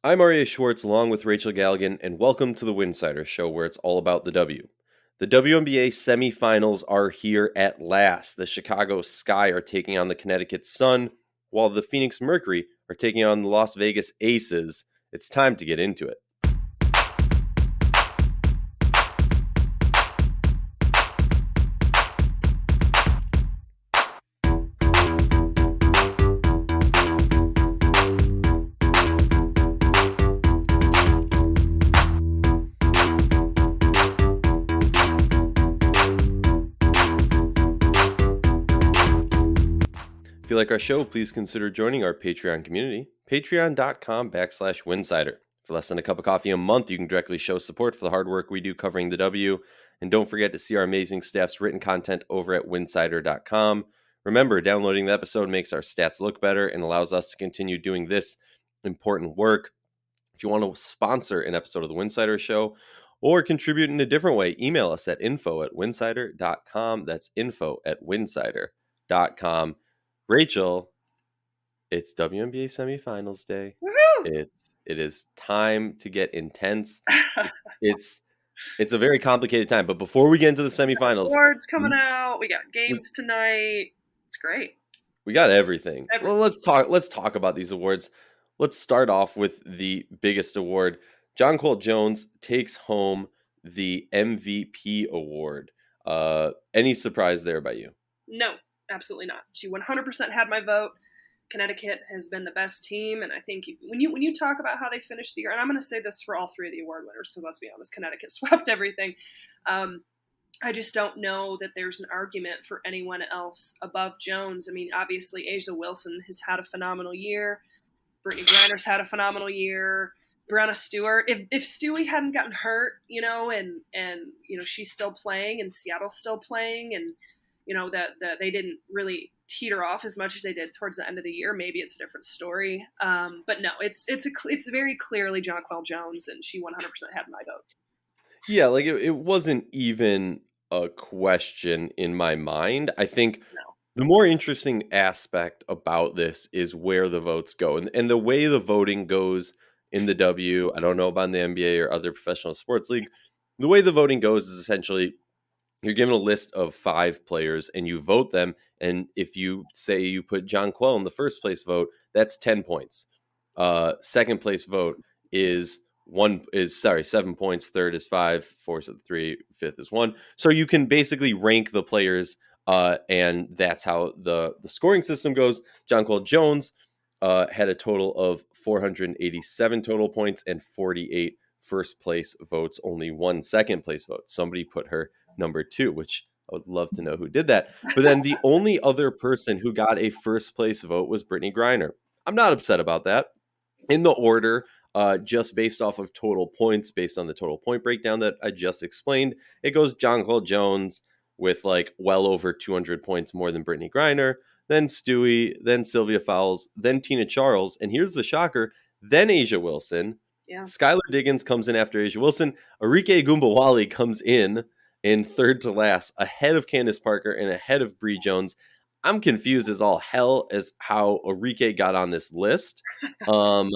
I'm Aryeh Schwartz along with Rachel Galligan, and welcome to the Winsidr show where it's all about the W. The WNBA semifinals are here at last. The Chicago Sky are taking on the Connecticut Sun, while the Phoenix Mercury are taking on the Las Vegas Aces. It's time to get into it. If you like our show, please consider joining our Patreon community, patreon.com/Winsidr. For less than a cup of coffee a month, you can directly show support for the hard work we do covering the W. And don't forget to see our amazing staff's written content over at winsidr.com. Remember, downloading the episode makes our stats look better and allows us to continue doing this important work. If you want to sponsor an episode of the Winsidr Show or contribute in a different way, email us at info@winsidr.com. That's info@winsidr.com. Rachel, it's WNBA semifinals day. Woohoo! It is time to get intense. It's a very complicated time. But before we get into the semifinals, Awards coming out. We got games tonight. It's great. we got everything. Everything. Well, let's talk about these awards. Let's start off with the biggest award. Jonquel Jones takes home the MVP award. Any surprise there by you? No, absolutely not. She 100% had my vote. Connecticut has been the best team, and I think when you talk about how they finished the year, and I'm going to say this for all three of the award winners, because let's be honest, Connecticut swept everything. I just don't know that there's an argument for anyone else above Jones. I mean, obviously, A'ja Wilson has had a phenomenal year. Brittany Griner's had a phenomenal year. Brianna Stewart, if Stewie hadn't gotten hurt, and she's still playing, and Seattle's still playing, and that they didn't really teeter off as much as they did towards the end of the year, maybe it's a different story. But no, it's very clearly Jonquel Jones, and she 100% had my vote. Yeah, like it wasn't even a question in my mind. I think the more interesting aspect about this is where the votes go. And the way the voting goes in the W, I don't know about in the NBA or other professional sports league. The way the voting goes is essentially you're given a list of 5 players and you vote them. And if you say you put Jonquel in the first place vote, that's 10 points. Second place vote is 7 points. Third is 5. Fourth is 3. Fifth is 1. So you can basically rank the players, and that's how the scoring system goes. Jonquel Jones had a total of 487 total points and 48 first place votes. Only 1 second place vote. Somebody put her number 2, which I would love to know who did that. But then the only other person who got a first place vote was Brittany Griner. I'm not upset about that. In the order, just based off of total points, based on the total point breakdown that I just explained, it goes Jonquel Jones with like well over 200 points more than Brittany Griner, then Stewie, then Sylvia Fowles, then Tina Charles, and here's the shocker, then A'ja Wilson. Yeah. Skylar Diggins comes in after A'ja Wilson. Aryeh Gumbawali comes in third to last, ahead of Candace Parker and ahead of Bree Jones. I'm confused as all hell as how Aryeh got on this list. I'm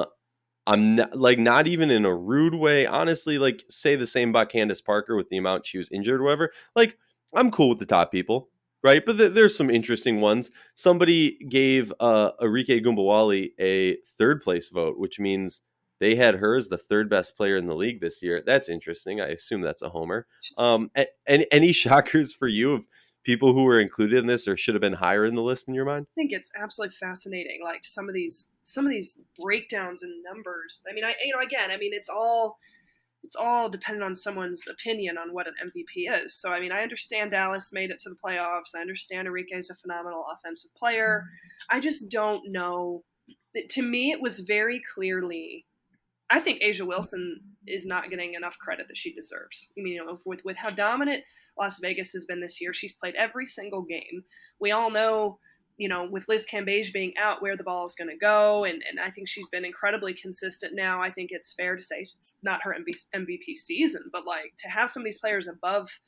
not even in a rude way. Honestly, like say the same about Candace Parker with the amount she was injured or whatever. Like I'm cool with the top people, right? But there's some interesting ones. Somebody gave Aryeh Gumbawali a third place vote, which means they had her as the third best player in the league this year. That's interesting. I assume that's a homer. And any shockers for you of people who were included in this or should have been higher in the list in your mind? I think it's absolutely fascinating. Like some of these breakdowns and numbers. I mean, it's all dependent on someone's opinion on what an MVP is. So, I mean, I understand Dallas made it to the playoffs. I understand Aryeh is a phenomenal offensive player. I just don't know. To me, it was very clearly, I think A'ja Wilson is not getting enough credit that she deserves. I mean, with how dominant Las Vegas has been this year, she's played every single game. We all know, with Liz Cambage being out, where the ball is going to go, and I think she's been incredibly consistent now. I think it's fair to say it's not her MVP season, but like to have some of these players above,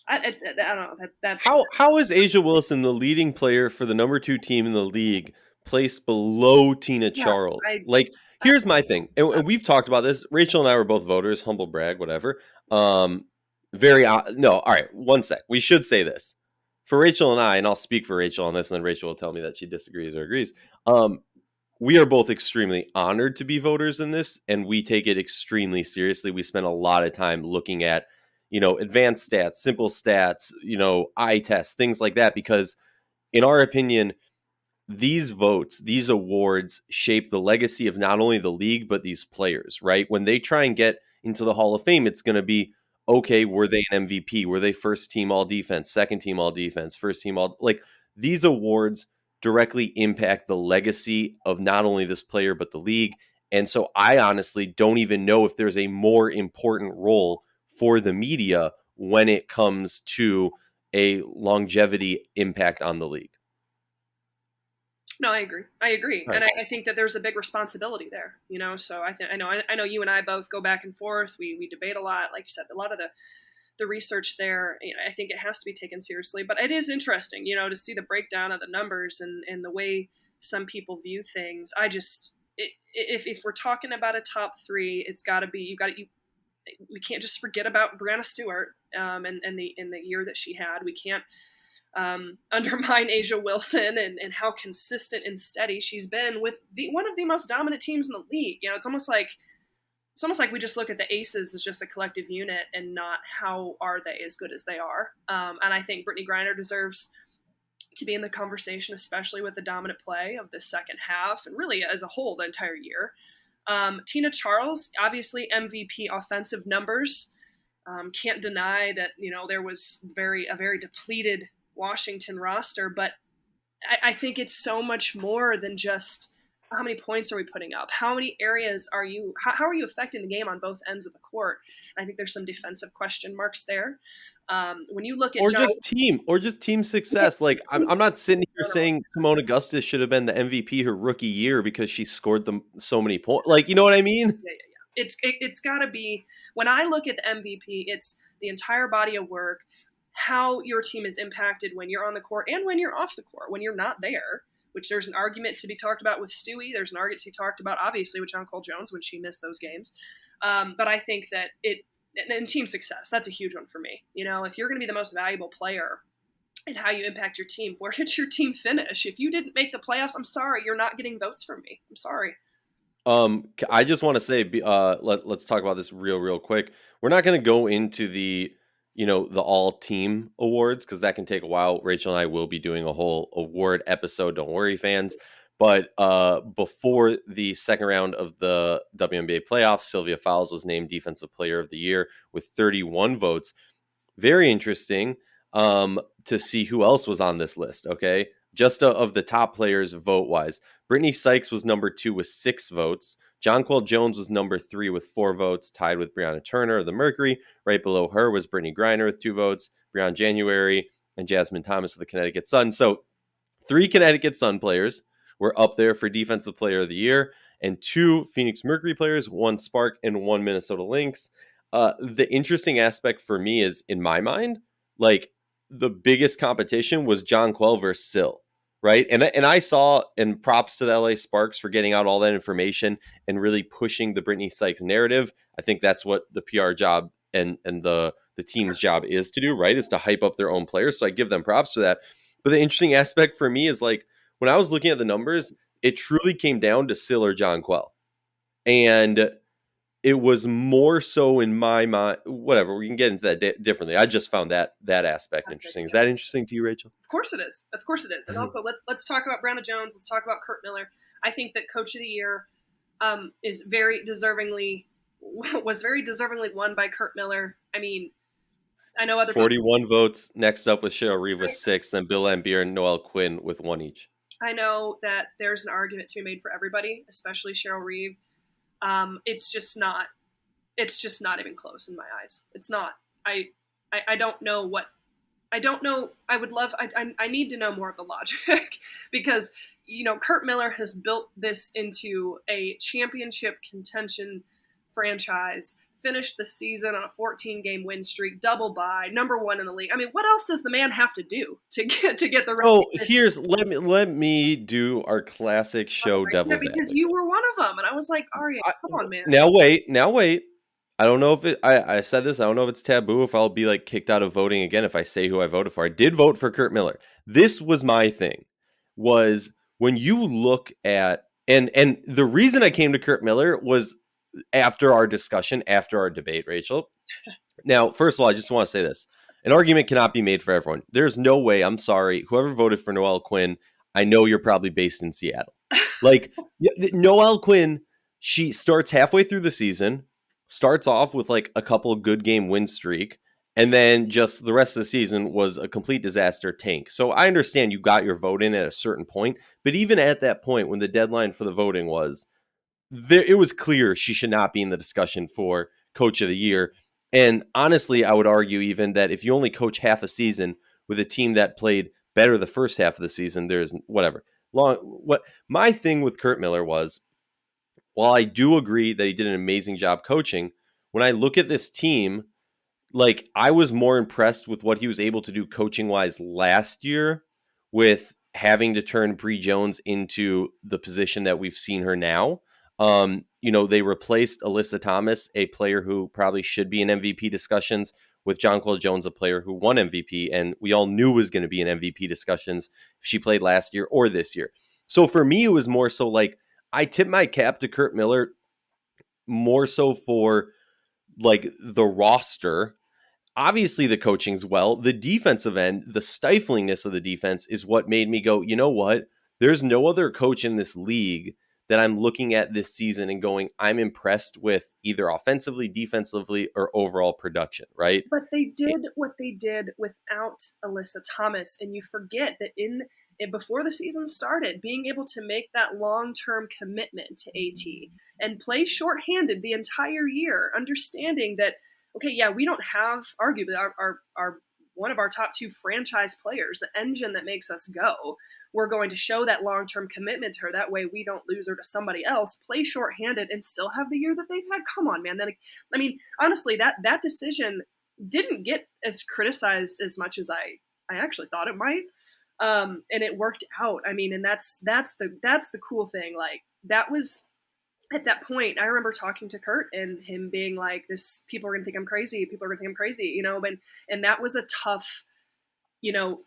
I don't know. That's how is A'ja Wilson the leading player for the number 2 team in the league place below Tina Yeah, Charles. I Like, here's my thing, and we've talked about this. Rachel and I were both voters, humble brag, whatever. Very no. All right, one sec. We should say this for Rachel and I, and I'll speak for Rachel on this, and then Rachel will tell me that she disagrees or agrees. We are both extremely honored to be voters in this, and we take it extremely seriously. We spend a lot of time looking at, advanced stats, simple stats, eye tests, things like that, because in our opinion, these votes, these awards shape the legacy of not only the league, but these players, right? When they try and get into the Hall of Fame, it's going to be, okay, were they an MVP? Were they first team all defense, second team all defense, first team all, like these awards directly impact the legacy of not only this player, but the league. And so I honestly don't even know if there's a more important role for the media when it comes to a longevity impact on the league. No, I agree. I agree, Right. and I think that there's a big responsibility there. So I know you and I both go back and forth. We debate a lot. Like you said, a lot of the research there. I think it has to be taken seriously. But it is interesting, to see the breakdown of the numbers and the way some people view things. If we're talking about a top three, it's got to be we can't just forget about Brianna Stewart and the year that she had. We can't undermine Asia Wilson and how consistent and steady she's been with one of the most dominant teams in the league. It's almost like we just look at the Aces as just a collective unit and not how are they as good as they are. And I think Brittany Griner deserves to be in the conversation, especially with the dominant play of the second half and really as a whole the entire year. Tina Charles, obviously MVP offensive numbers. Can't deny that there was a very depleted Washington roster, but I think it's so much more than just how many points are we putting up? How many areas how are you affecting the game on both ends of the court? I think there's some defensive question marks there. When you look at Just team success. Like I'm not sitting here saying Simone Augustus should have been the MVP her rookie year because she scored them so many points. Like, you know what I mean? Yeah. It's got to be, when I look at the MVP, it's the entire body of work, how your team is impacted when you're on the court and when you're off the court, when you're not there, which there's an argument to be talked about with Stewie. There's an argument to be talked about, obviously, with John Cole Jones when she missed those games. But I think that and team success, that's a huge one for me. If you're going to be the most valuable player and how you impact your team, where did your team finish? If you didn't make the playoffs, I'm sorry, you're not getting votes from me. I'm sorry. I just want to say, let's talk about this real quick. We're not going to go into the all team awards because that can take a while. Rachel and I will be doing a whole award episode. Don't worry, fans. But before the second round of the WNBA playoffs, Sylvia Fowles was named Defensive Player of the Year with 31 votes. Very interesting to see who else was on this list. Okay, just of the top players vote wise. Brittany Sykes was number 2 with 6 votes. Jonquel Jones was number 3 with 4 votes, tied with Brianna Turner of the Mercury. Right below her was Brittany Griner with 2 votes, Breon January, and Jasmine Thomas of the Connecticut Sun. So 3 Connecticut Sun players were up there for Defensive Player of the Year, and 2 Phoenix Mercury players, 1 Spark and 1 Minnesota Lynx. The interesting aspect for me is, in my mind, like the biggest competition was Jonquel versus Sil. Right. And I saw, and props to the LA Sparks for getting out all that information and really pushing the Brittany Sykes narrative. I think that's what the PR job and the team's job is to do, right? Is to hype up their own players. So I give them props for that. But the interesting aspect for me is, like, when I was looking at the numbers, it truly came down to Sil or Jonquel. And it was more so in my mind, whatever, we can get into that differently. I just found that aspect interesting. Is that interesting to you, Rachel? Of course it is. Of course it is. And also, let's talk about Brianna Jones. Let's talk about Kurt Miller. I think that Coach of the Year was very deservingly won by Kurt Miller. I mean, I know other 41 votes. Next up was Cheryl Reeve with 6, then Bill Lambier and Noelle Quinn with 1 each. I know that there's an argument to be made for everybody, especially Cheryl Reeve. It's just not even close in my eyes. It's not. I don't know what. I don't know. I need to know more of the logic because, Kurt Miller has built this into a championship contention franchise finished the season on a 14-game win streak, double bye, number one in the league. I mean, what else does the man have to do to get the So recognition? here's let me do our classic show Yeah, devil's because you advocate. were one of them, and I was like, Aryeh, I, come on, man. now wait. I don't know if I said this. I don't know if it's taboo. If I'll be like kicked out of voting again if I say who I voted for. I did vote for Kurt Miller. This was my thing. Was when you look at and the reason I came to Kurt Miller was after our discussion, after our debate, Rachel. Now, first of all, I just want to say this. An argument cannot be made for everyone. There's no way, I'm sorry, whoever voted for Noel Quinn, I know you're probably based in Seattle. Like, Noel Quinn, she starts halfway through the season, starts off with like a couple good game win streak, and then just the rest of the season was a complete disaster tank. So I understand you got your vote in at a certain point, but even at that point, when the deadline for the voting was, it was clear she should not be in the discussion for coach of the year. And honestly, I would argue even that if you only coach half a season with a team that played better the first half of the season, there's whatever. What my thing with Kurt Miller was, while I do agree that he did an amazing job coaching, when I look at this team, like I was more impressed with what he was able to do coaching wise last year with having to turn Bree Jones into the position that we've seen her now. They replaced Alyssa Thomas, a player who probably should be in MVP discussions, with Jonquel Jones, a player who won MVP, and we all knew was going to be in MVP discussions if she played last year or this year. So for me, it was more so like I tip my cap to Kurt Miller more so for like the roster. Obviously, the coaching's well. The defensive end, the stiflingness of the defense is what made me go, you know what? There's no other coach in this league that I'm looking at this season and going, I'm impressed with either offensively, defensively, or overall production, right? But they did what they did without Alyssa Thomas, and you forget that before the season started, being able to make that long-term commitment to AT and play shorthanded the entire year, understanding that okay, yeah, we don't have arguably our one of our top two franchise players, the engine that makes us go. We're going to show that long-term commitment to her. That way we don't lose her to somebody else, play shorthanded, and still have the year that they've had. Come on, man. I mean, honestly, that decision didn't get as criticized as much as I actually thought it might. And it worked out. I mean, and that's the cool thing. Like that was at that point, I remember talking to Kurt and him being like, "This people are gonna think I'm crazy. People are gonna think I'm crazy," and that was a tough, you know,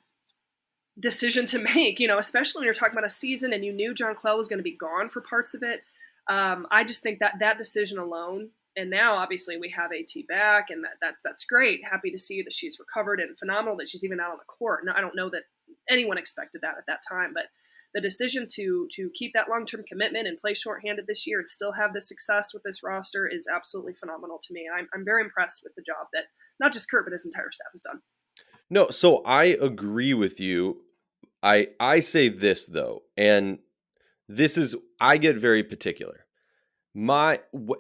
decision to make. Especially when you're talking about a season and you knew John Clell was going to be gone for parts of it. I just think that decision alone, and now obviously we have AT back, and that's great. Happy to see that she's recovered and phenomenal that she's even out on the court. Now I don't know that anyone expected that at that time, but the decision to keep that long-term commitment and play shorthanded this year and still have the success with this roster is absolutely phenomenal to me. And I'm very impressed with the job that not just Kurt, but his entire staff has done. No, so I agree with you. I say this though, and this is I get very particular.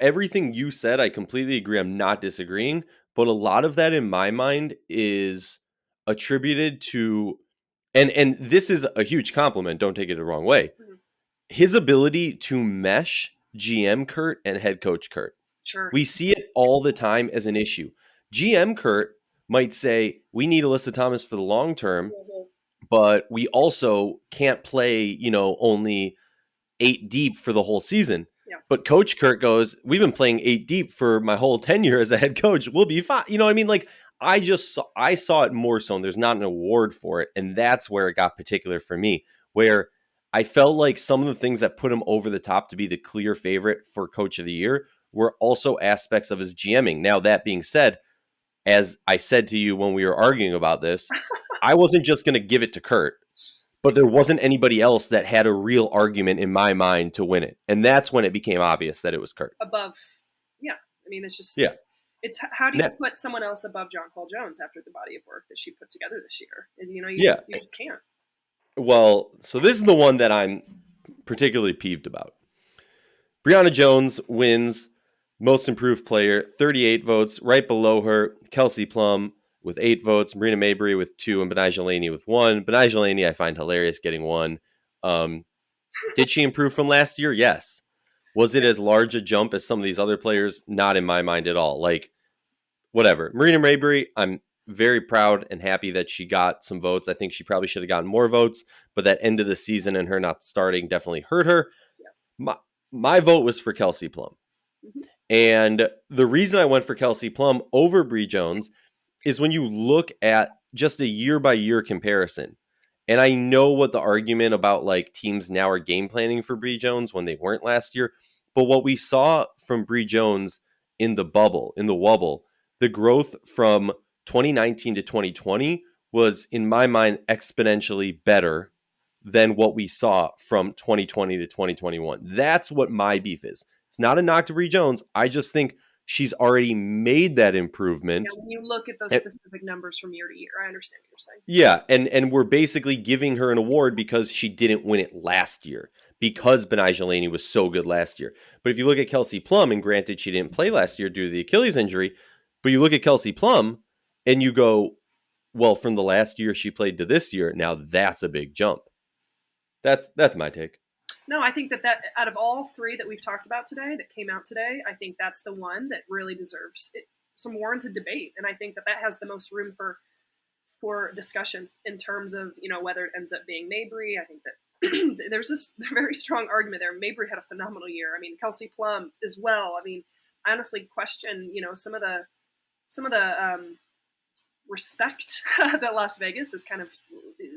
Everything you said, I completely agree. I'm not disagreeing, but a lot of that in my mind is attributed to and this is a huge compliment, don't take it the wrong way. Mm-hmm. His ability to mesh GM Kurt and head coach Kurt. Sure. We see it all the time as an issue. GM Kurt might say, we need Alyssa Thomas for the long term, Mm-hmm. but we also can't play, only 8 deep for the whole season. Yeah. But Coach Kurt goes, we've been playing 8 deep for my whole tenure as a head coach. We'll be fine. You know what I mean? Like I saw it more so, and there's not an award for it. And that's where it got particular for me, where I felt like some of the things that put him over the top to be the clear favorite for coach of the year were also aspects of his GMing. Now, that being said, as I said to you when we were arguing about this, I wasn't just going to give it to Kurt, but there wasn't anybody else that had a real argument in my mind to win it. And that's when it became obvious that it was Kurt. Above. Yeah. I mean, it's just, yeah. It's how do you put someone else above John Paul Jones after the body of work that she put together this year? You just can't. Well, so this is the one that I'm particularly peeved about. Brianna Jones wins most improved player, 38 votes. Right below her, Kelsey Plum with 8 votes, Marina Mabry with 2, and Benai Jelani with 1. Benai Jelani I find hilarious getting 1. Did she improve from last year? Yes. Was it as large a jump as some of these other players? Not in my mind at all. Like, whatever. Marina Mabrey, I'm very proud and happy that she got some votes. I think she probably should have gotten more votes, but that end of the season and her not starting definitely hurt her. Yeah. My vote was for Kelsey Plum. Mm-hmm. And the reason I went for Kelsey Plum over Bree Jones is when you look at just a year by year comparison. And I know what the argument about like teams now are game planning for Bree Jones when they weren't last year. But what we saw from Bree Jones in the bubble, in the wubble, the growth from 2019 to 2020 was, in my mind, exponentially better than what we saw from 2020 to 2021. That's what my beef is. It's not a knock to Bree Jones. I just think she's already made that Yeah, improvement. when you look at those And, specific numbers from year to year, I understand what you're saying. yeah, and we're basically giving her an award because she didn't win it last year, because Benai Jelani was so good last year. But if you look at Kelsey Plum, and granted she didn't play last year due to the Achilles injury, but you look at Kelsey Plum and you go, well, from the last year she played to this year, now that's a big jump. That's my take. No, I think that out of all three that we've talked about today, that came out today, I think that's the one that really deserves some warranted debate, and I think that has the most room for discussion in terms of whether it ends up being Mabrey. I think that there's this very strong argument there. Mabrey had a phenomenal year. I mean, Kelsey Plum as well. I mean, I honestly question some of the respect that Las Vegas is kind of,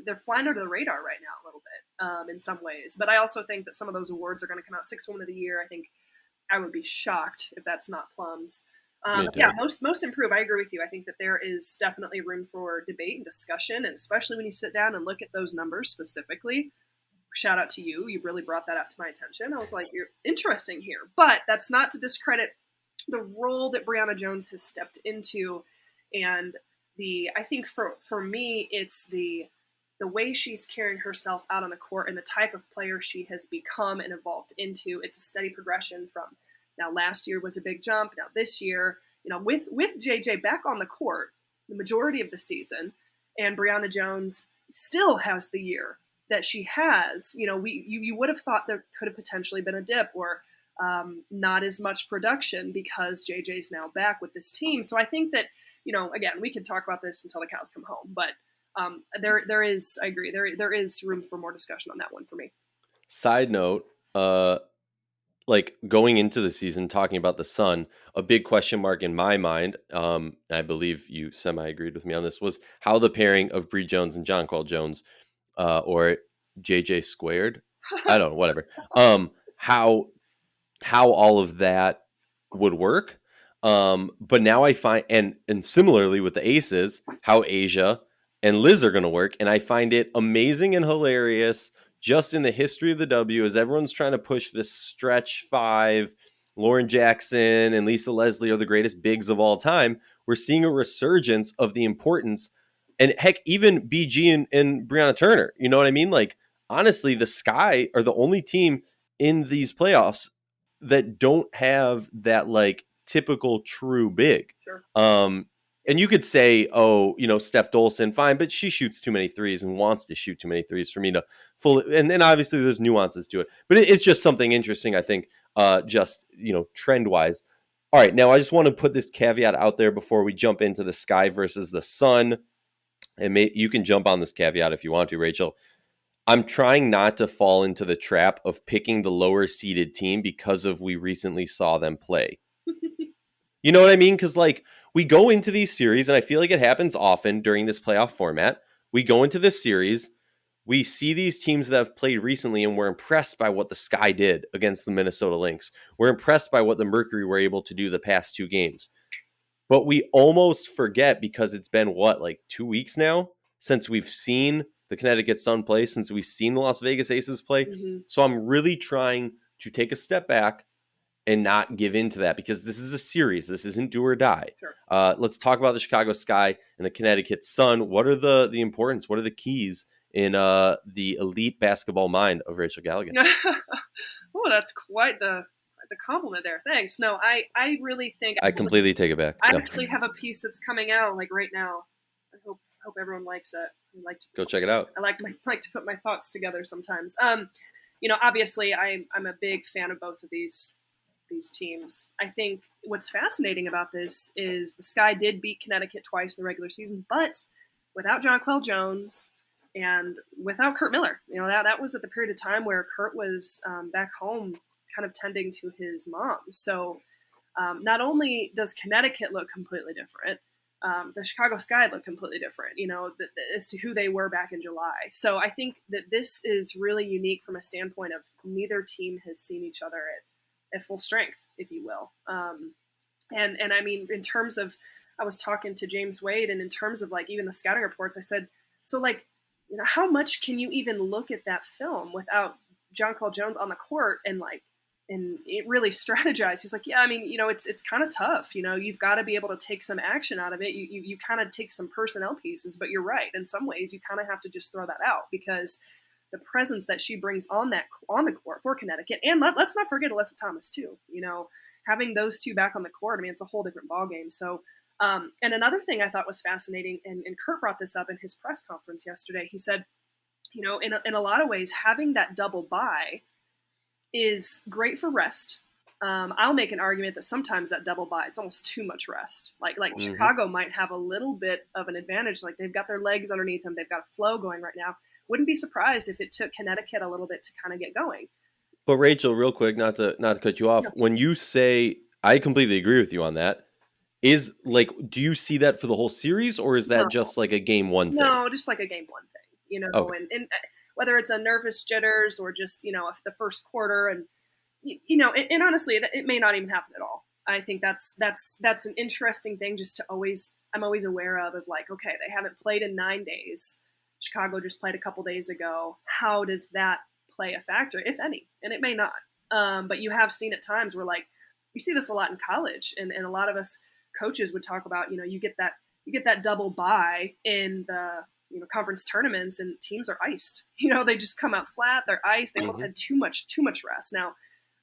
they're flying under the radar right now a little bit in some ways. But I also think that some of those awards are going to come out. Sixth Woman of the Year, I think I would be shocked if that's not Plum's. Yeah, most improved. I agree with you. I think that there is definitely room for debate and discussion, and especially when you sit down and look at those numbers specifically. Shout out to you. You really brought that up to my attention. I was like, you're interesting here. But that's not to discredit the role that Brianna Jones has stepped into. And I think for me, it's the way she's carrying herself out on the court and the type of player she has become and evolved into. It's a steady progression from, now last year was a big jump. Now this year, with JJ back on the court the majority of the season, and Brianna Jones still has the year that she has, you would have thought there could have potentially been a dip or not as much production because JJ's now back with this team. So I think that, again, we could talk about this until the cows come home, but there is, I agree, there is room for more discussion on that one for me. Side note, like going into the season, talking about the Sun, a big question mark in my mind, I believe you semi-agreed with me on this, was how the pairing of Bree Jones and Jonquel Jones, or JJ squared, I don't know, whatever, how all of that would work. But now I find, and similarly with the Aces, how Asia and Liz are going to work, and I find it amazing and hilarious just in the history of the W, as everyone's trying to push this stretch five, Lauren Jackson and Lisa Leslie are the greatest bigs of all time. We're seeing a resurgence of the importance, and heck, even BG and Brianna Turner. You know what I mean? Like, honestly, the Sky are the only team in these playoffs that don't have that like typical true big. Sure. And you could say, oh, Steph Dolson, fine, but she shoots too many threes and wants to shoot too many threes for me to fully. And then obviously there's nuances to it, but it's just something interesting, I think, just, trend wise. All right. Now I just want to put this caveat out there before we jump into the Sky versus the Sun. And you can jump on this caveat if you want to, Rachel. I'm trying not to fall into the trap of picking the lower seeded team because of we recently saw them play. You know what I mean? Because like we go into these series, and I feel like it happens often during this playoff format. We go into this series, we see these teams that have played recently, and we're impressed by what the Sky did against the Minnesota Lynx. We're impressed by what the Mercury were able to do the past two games. But we almost forget, because it's been, like 2 weeks now since we've seen the Connecticut Sun play, since we've seen the Las Vegas Aces play. Mm-hmm. So I'm really trying to take a step back and not give in to that, because this is a series. This isn't do or die. Sure. Let's talk about the Chicago Sky and the Connecticut Sun. What are the importance? What are the keys in the elite basketball mind of Rachel Galligan? Oh, that's quite the compliment there. Thanks. No, I really think I completely take it back. I actually have a piece that's coming out like right now. I hope everyone likes it. Go check it out. I like to put my thoughts together sometimes. obviously I'm a big fan of both of these teams. I think what's fascinating about this is the Sky did beat Connecticut twice in the regular season, but without Jonquel Jones and without Kurt Miller. That was at the period of time where Kurt was back home kind of tending to his mom. So not only does Connecticut look completely different, the Chicago Sky look completely different, as to who they were back in July. So I think that this is really unique from a standpoint of neither team has seen each other at full strength, if you will. And I mean, in terms of, I was talking to James Wade, and in terms of like even the scouting reports, I said, so like, how much can you even look at that film without Jonquel Jones on the court and it really strategize? He's like, yeah, I mean, it's kind of tough. You've got to be able to take some action out of it. You kind of take some personnel pieces, but you're right. In some ways, you kind of have to just throw that out because the presence that she brings on the court for Connecticut, and let's not forget Alyssa Thomas too. Having those two back on the court, I mean, it's a whole different ballgame. So, and another thing I thought was fascinating, and Kurt brought this up in his press conference yesterday. He said, in a lot of ways, having that double bye is great for rest. I'll make an argument that sometimes that double bye, it's almost too much rest. Like Chicago might have a little bit of an advantage. Like they've got their legs underneath them. They've got a flow going right now. Wouldn't be surprised if it took Connecticut a little bit to kind of get going. But Rachel, real quick, not to cut you off, when you say, I completely agree with you on that, is like, do you see that for the whole series, or is that just like a game one thing? No, just like a game one thing, Okay. and whether it's a nervous jitters or just, the first quarter, and, and honestly, it may not even happen at all. I think that's an interesting thing just to I'm always aware of like, okay, they haven't played in 9 days. Chicago just played a couple days ago. How does that play a factor, if any? And it may not. But you have seen at times where like, you see this a lot in college, and a lot of us coaches would talk about, you get that double bye in the conference tournaments, and teams are iced. They just come out flat. They're iced. They almost had too much rest. Now,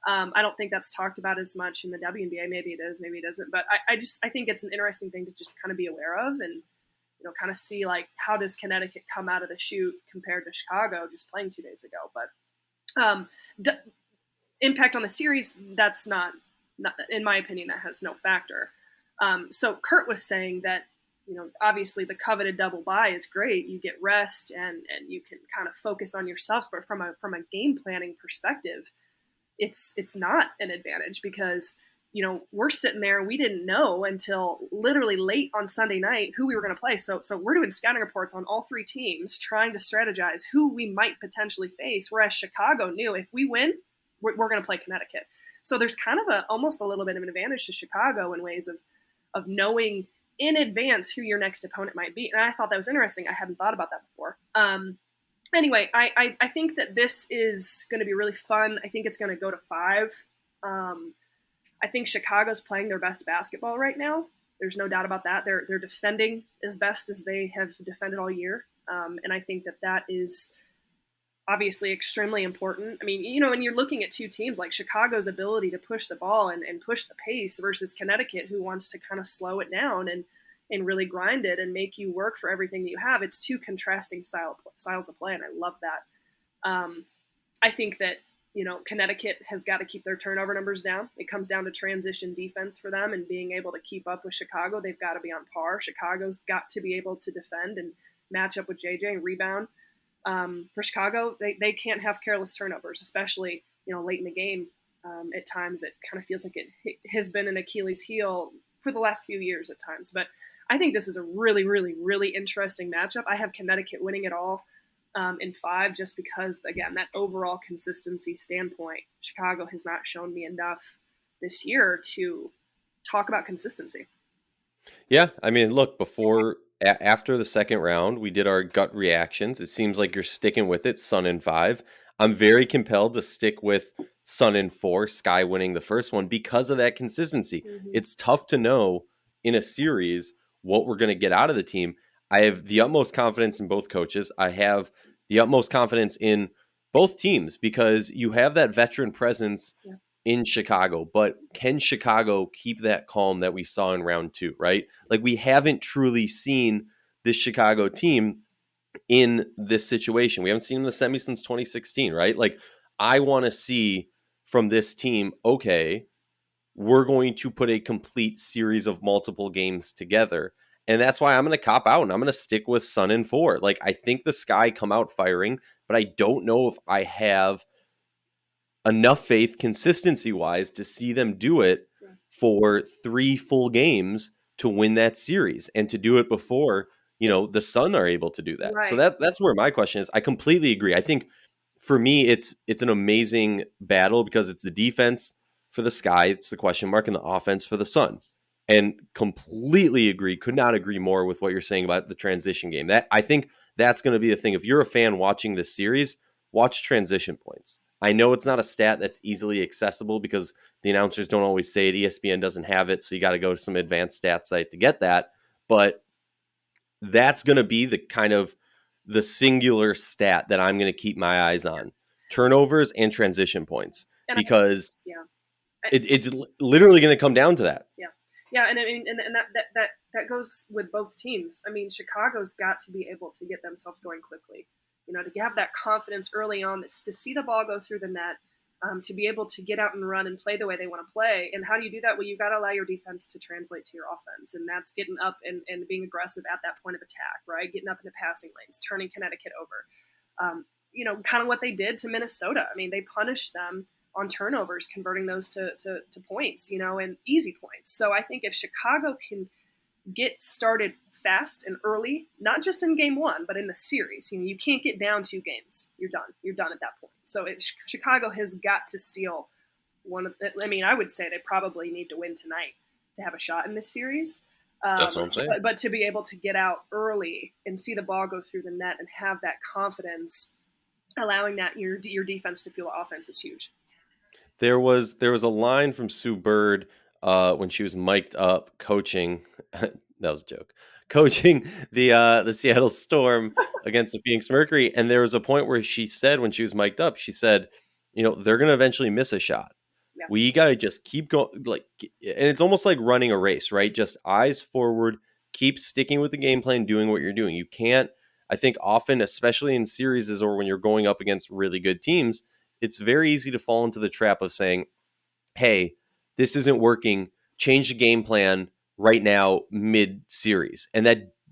I don't think that's talked about as much in the WNBA. Maybe it is, maybe it isn't. But I think it's an interesting thing to just kind of be aware of, and kind of see like, how does Connecticut come out of the chute compared to Chicago just playing 2 days ago. But impact on the series, that's not in my opinion, that has no factor. So Kurt was saying that, obviously the coveted double bye is great. You get rest and you can kind of focus on yourself. But from a game planning perspective, it's not an advantage because, we're sitting there and we didn't know until literally late on Sunday night who we were going to play. So we're doing scouting reports on all three teams, trying to strategize who we might potentially face. Whereas Chicago knew if we win, we're going to play Connecticut. So there's kind of almost a little bit of an advantage to Chicago in ways of knowing in advance who your next opponent might be. And I thought that was interesting. I hadn't thought about that before. Anyway, I think that this is going to be really fun. I think it's going to go to 5. I think Chicago's playing their best basketball right now. There's no doubt about that. They're defending as best as they have defended all year. And I think that is obviously extremely important. I mean, when you're looking at two teams like Chicago's ability to push the ball and push the pace versus Connecticut, who wants to kind of slow it down and really grind it and make you work for everything that you have. It's two contrasting styles of play, and I love that. I think that, Connecticut has got to keep their turnover numbers down. It comes down to transition defense for them and being able to keep up with Chicago. They've got to be on par. Chicago's got to be able to defend and match up with JJ and rebound. For Chicago, they can't have careless turnovers, especially, late in the game. At times it kind of feels like it has been an Achilles heel for the last few years at times. But I think this is a really, really, really interesting matchup. I have Connecticut winning it all in 5 just because, again, that overall consistency standpoint, Chicago has not shown me enough this year to talk about consistency. Yeah, I mean, look, after the second round, we did our gut reactions. It seems like you're sticking with it, Sun in 5. I'm very compelled to stick with Sun in 4, Sky winning the first one because of that consistency. Mm-hmm. It's tough to know in a series what we're going to get out of the team. I have the utmost confidence in both coaches. I have the utmost confidence in both teams because you have that veteran presence in Chicago, but can Chicago keep that calm that we saw in round 2, right? Like, we haven't truly seen this Chicago team in this situation. We haven't seen them in the semi since 2016, right? Like, I want to see from this team, okay, we're going to put a complete series of multiple games together. And that's why I'm going to cop out and I'm going to stick with Sun and 4. Like, I think the Sky come out firing, but I don't know if I have enough faith consistency wise to see them do it for 3 full games to win that series and to do it before, the Sun are able to do that. So Right. that's where my question is. I completely agree. I think for me it's an amazing battle because it's the defense for the Sky, it's the question mark, and the offense for the Sun. And completely agree, could not agree more with what you're saying about the transition game. That I think that's going to be the thing. If you're a fan watching this series, watch transition points. I know it's not a stat that's easily accessible because the announcers don't always say it. ESPN doesn't have it, so you got to go to some advanced stat site to get that. But that's going to be the kind of the singular stat that I'm going to keep my eyes on: turnovers and transition points, And because yeah. it's literally going to come down to that. Yeah, yeah, and I mean, and that goes with both teams. I mean, Chicago's got to be able to get themselves going quickly. To have that confidence early on, to see the ball go through the net, to be able to get out and run and play the way they want to play. And how do you do that? Well, you've got to allow your defense to translate to your offense, and that's getting up and being aggressive at that point of attack, right? Getting up into passing lanes, turning Connecticut over. Kind of what they did to Minnesota. I mean, they punished them on turnovers, converting those to points, and easy points. So I think if Chicago can get started fast and early, not just in game one, but in the series, you can't get down 2 games. You're done. You're done at that point. So Chicago has got to steal one of the, I mean, I would say they probably need to win tonight to have a shot in this series. That's what I'm saying. But to be able to get out early and see the ball go through the net and have that confidence, allowing that your defense to feel the offense is huge. There was a line from Sue Bird when she was mic'd up coaching. That was a joke. Coaching the Seattle Storm against the Phoenix Mercury, and there was a point where she said, when she was mic'd up, she said, they're going to eventually miss a shot. Yeah. We got to just keep going, and it's almost like running a race, right? Just eyes forward, keep sticking with the game plan, doing what you're doing. You can't. I think often, especially in series or when you're going up against really good teams, it's very easy to fall into the trap of saying, hey, this isn't working, change the game plan right now mid-series. And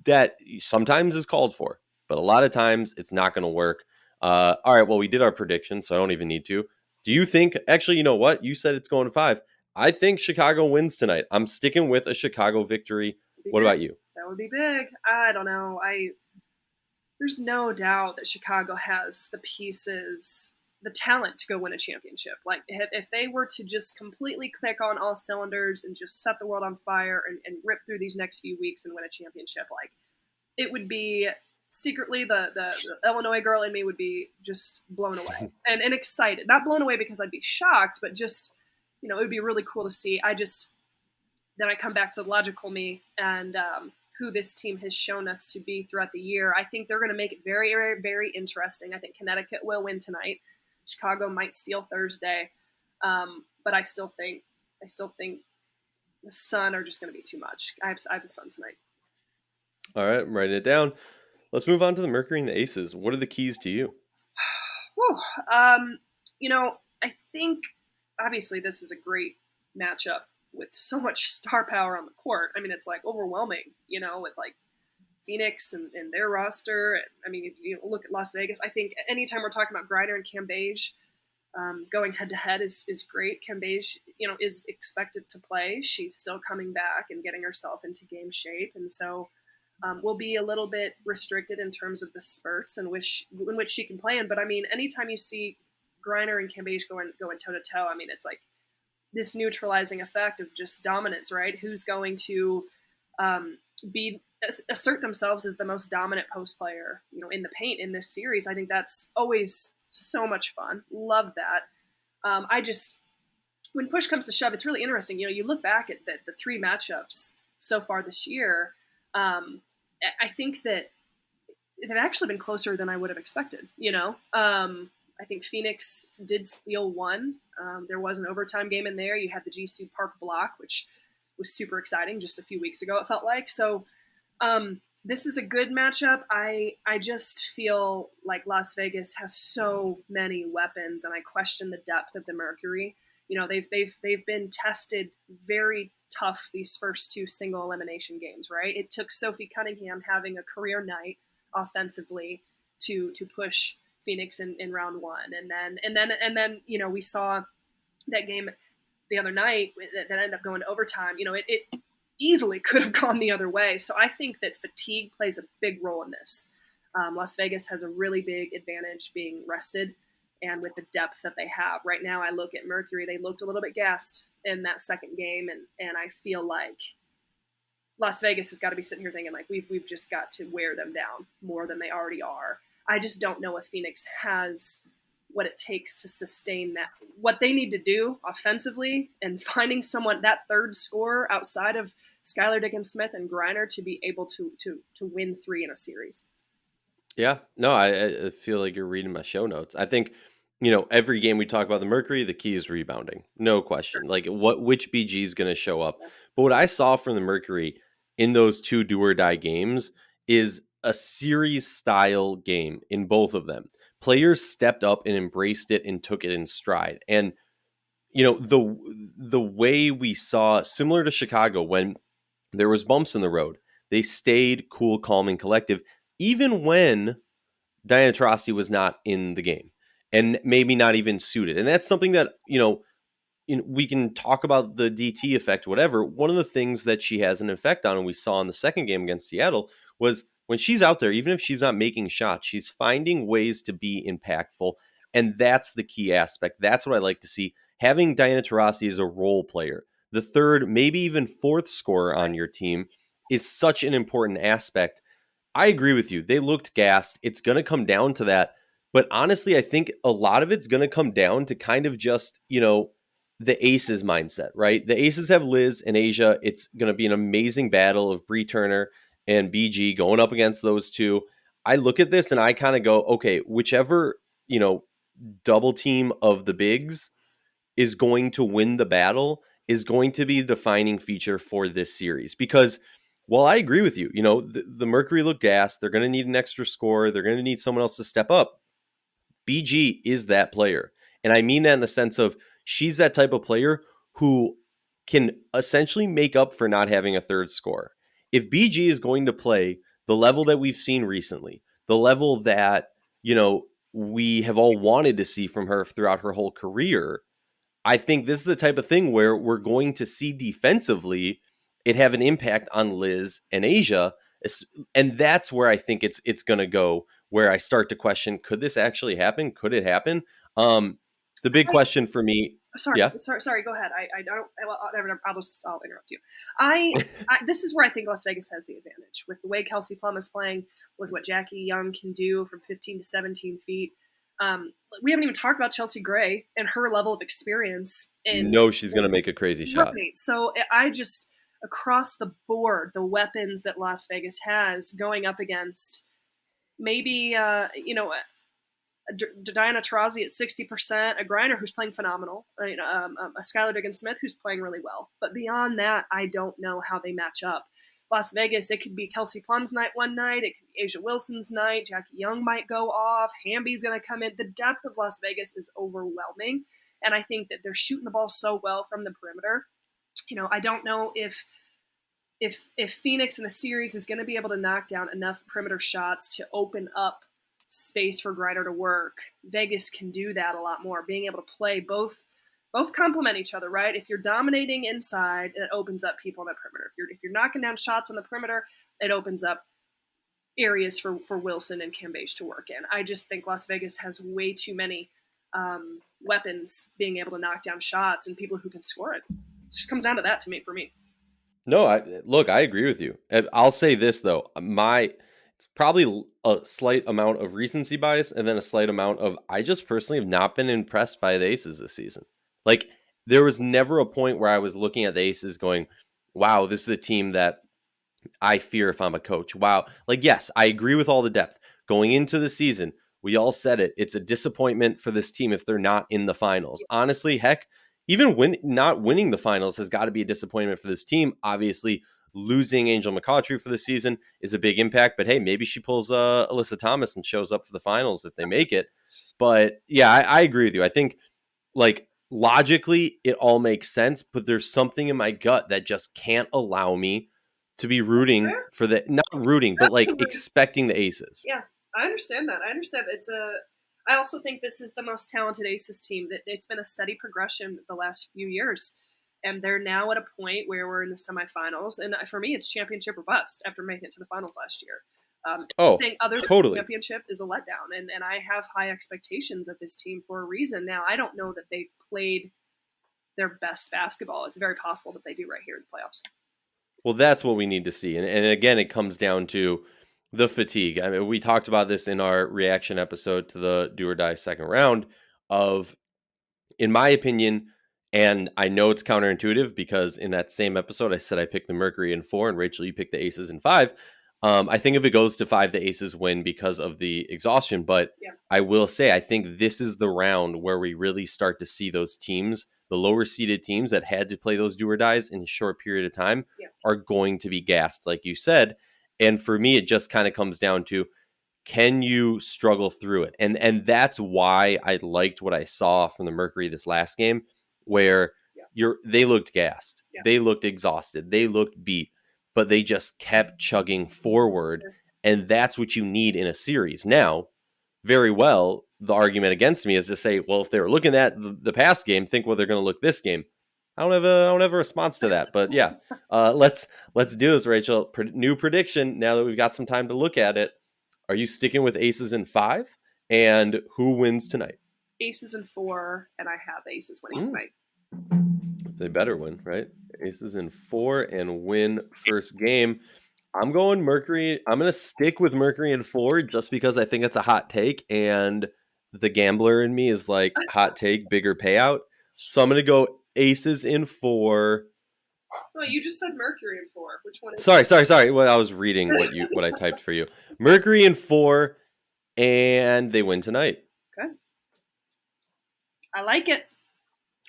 that sometimes is called for, but a lot of times it's not going to work. All right, well, we did our prediction, so I don't even need to. Do you think, actually, you know what? You said it's going to 5. I think Chicago wins tonight. I'm sticking with a Chicago victory. What about you? That would be big. I don't know. There's no doubt that Chicago has the pieces, the talent to go win a championship. Like, if they were to just completely click on all cylinders and just set the world on fire and rip through these next few weeks and win a championship, like, it would be secretly the Illinois girl in me would be just blown away and excited. Not blown away because I'd be shocked, but just, it would be really cool to see. Then I come back to the logical me and who this team has shown us to be throughout the year. I think they're going to make it very, very, very interesting. I think Connecticut will win tonight. Chicago might steal Thursday, but I still think the Sun are just going to be too much. I have the Sun tonight. All right, I'm writing it down. Let's move on to the Mercury and the Aces. What are the keys to you? Whew. I think obviously this is a great matchup with so much star power on the court. I mean, it's like overwhelming, with like Phoenix and their roster. And, I mean, look at Las Vegas. I think anytime we're talking about Griner and Cambage going head to head is great. Cambage, is expected to play. She's still coming back and getting herself into game shape. And so will be a little bit restricted in terms of the spurts in which she can play in. But I mean, anytime you see Griner and Cambage going toe to toe, I mean, it's like this neutralizing effect of just dominance, right? Who's going to assert themselves as the most dominant post player, in the paint in this series? I think that's always so much fun. Love that. When push comes to shove, it's really interesting. You look back at the 3 matchups so far this year. I think that they've actually been closer than I would have expected. I think Phoenix did steal one. There was an overtime game in there. You had the GC Park block, which was super exciting just a few weeks ago, it felt like. So This is a good matchup. I just feel like Las Vegas has so many weapons, and I question the depth of the Mercury. You know, they've been tested very tough these first two single elimination games, right? It took Sophie Cunningham having a career night offensively to push Phoenix in round one, and then you know we saw that game the other night that ended up going to overtime. You know, it easily could have gone the other way. So I think that fatigue plays a big role in this. Las Vegas has a really big advantage being rested and with the depth that they have. Right now, I look at Mercury, they looked a little bit gassed in that second game, and I feel like Las Vegas has got to be sitting here thinking like we've just got to wear them down more than they already are. I just don't know if Phoenix has what it takes to sustain that. What they need to do offensively and finding someone that third scorer outside of Skylar Diggins Smith and Griner to be able to win three in a series. Yeah, no, I feel like you're reading my show notes. I think, every game we talk about the Mercury, the key is rebounding, no question. Like which BG is going to show up. But what I saw from the Mercury in those two do or die games is a series style game in both of them. Players stepped up and embraced it and took it in stride. And the way we saw, similar to Chicago, when there was bumps in the road, they stayed cool, calm, and collective, even when Diana Taurasi was not in the game and maybe not even suited. And that's something that, we can talk about the DT effect, whatever. One of the things that she has an effect on, and we saw in the second game against Seattle, was when she's out there, even if she's not making shots, she's finding ways to be impactful. And that's the key aspect. That's what I like to see. Having Diana Taurasi as a role player, the third, maybe even fourth scorer on your team, is such an important aspect. I agree with you. They looked gassed. It's going to come down to that. But honestly, I think a lot of it's going to come down to kind of just, the Aces mindset, right? The Aces have Liz and Asia. It's going to be an amazing battle of Bree Turner and BG going up against those two. I look at this and I kind of go, okay, whichever, double team of the bigs is going to win the battle is going to be the defining feature for this series. Because while I agree with you, the Mercury look gassed. They're going to need an extra score. They're going to need someone else to step up. BG is that player. And I mean that in the sense of she's that type of player who can essentially make up for not having a third scorer. If BG is going to play the level that we've seen recently, the level that, we have all wanted to see from her throughout her whole career, I think this is the type of thing where we're going to see defensively it have an impact on Liz and Asia. And that's where I think it's going to go, where I start to question, could this actually happen? Could it happen? The big question for me, Sorry, yeah. sorry. Go ahead. I don't. Well, I'll interrupt you. This is where I think Las Vegas has the advantage with the way Kelsey Plum is playing, with what Jackie Young can do from 15 to 17 feet. We haven't even talked about Chelsea Gray and her level of experience. No, she's going to make a crazy shot. Right. So I just across the board, the weapons that Las Vegas has going up against maybe Diana Taurasi at 60%, a Griner who's playing phenomenal, a Skylar Diggins Smith who's playing really well. But beyond that, I don't know how they match up. Las Vegas, it could be Kelsey Plum's night one night. It could be Asia Wilson's night. Jackie Young might go off. Hamby's going to come in. The depth of Las Vegas is overwhelming. And I think that they're shooting the ball so well from the perimeter. I don't know if Phoenix in a series is going to be able to knock down enough perimeter shots to open up space for Griner to work. Vegas can do that a lot more, being able to play both complement each other, right? If you're dominating inside, it opens up people on the perimeter. If you're knocking down shots on the perimeter, it opens up areas for Wilson and Cambage to work in. I just think Las Vegas has way too many weapons being able to knock down shots and people who can score it. It just comes down to that for me. No, I agree with you. I'll say this though, it's probably a slight amount of recency bias and then a slight amount of I just personally have not been impressed by the Aces this season. Like there was never a point where I was looking at the Aces going, wow, this is a team that I fear if I'm a coach. Wow. Like, yes, I agree with all the depth. Going into the season, we all said it. It's a disappointment for this team if they're not in the finals. Honestly, heck, even not winning the finals has got to be a disappointment for this team. Obviously, losing Angel McCautry for the season is a big impact. But hey, maybe she pulls Alyssa Thomas and shows up for the finals if they make it. But yeah, I agree with you. I think like logically it all makes sense, but there's something in my gut that just can't allow me to be rooting for the not rooting, but like expecting the Aces. Yeah, I understand that. I understand I also think this is the most talented Aces team. That it's been a steady progression the last few years, and they're now at a point where we're in the semifinals. And for me, it's championship or bust after making it to the finals last year. Anything other than totally. championship is a letdown, and I have high expectations of this team for a reason. Now, I don't know that they've played their best basketball. It's very possible that they do right here in the playoffs. Well, that's what we need to see. And again, it comes down to the fatigue. I mean, we talked about this in our reaction episode to the do or die second round of, in my opinion, and I know it's counterintuitive because in that same episode, I said I picked the Mercury in 4 and Rachel, you picked the Aces in 5. I think if it goes to 5, the Aces win because of the exhaustion. But yeah. I will say, I think this is the round where we really start to see those teams, the lower seeded teams that had to play those do or dies in a short period of time, are going to be gassed, like you said. And for me, it just kind of comes down to, can you struggle through it? And that's why I liked what I saw from the Mercury this last game, where they looked gassed, they looked exhausted, they looked beat, but they just kept chugging forward. And that's what you need in a series. Now, very well, the argument against me is to say, well, if they were looking at the past game, think what they're going to look this game. I don't have a response to that, but yeah, let's do this, Rachel. New prediction. Now that we've got some time to look at it, are you sticking with Aces in 5? And who wins tonight? Aces in 4, and I have Aces winning tonight. They better win, right? Aces in 4 and win first game. I'm going Mercury. I'm going to stick with Mercury in 4 just because I think it's a hot take, and the gambler in me is like, hot take, bigger payout. So I'm going to go Aces in 4. Oh, you just said Mercury in 4. Which one is Sorry. Well, I was reading what I typed for you. Mercury in 4, and they win tonight. Okay. I like it.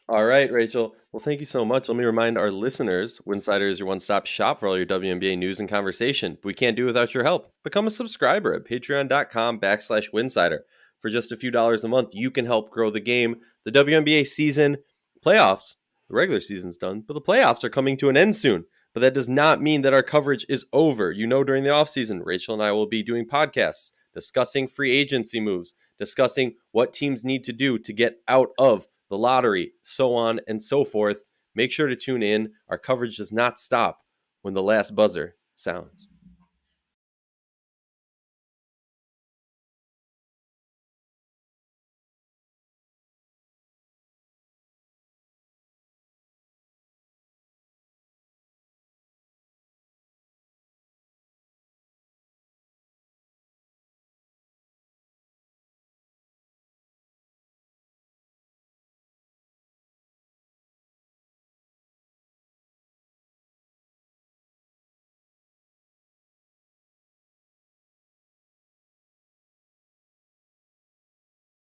All right, Rachel. Well, thank you so much. Let me remind our listeners, Winsidr is your one-stop shop for all your WNBA news and conversation. We can't do it without your help. Become a subscriber at patreon.com/Winsidr. For just a few dollars a month, you can help grow the game. The WNBA season playoffs, the regular season's done, but the playoffs are coming to an end soon. But that does not mean that our coverage is over. You know, during the offseason, Rachel and I will be doing podcasts, discussing free agency moves, discussing what teams need to do to get out of the lottery, so on and so forth. Make sure to tune in. Our coverage does not stop when the last buzzer sounds.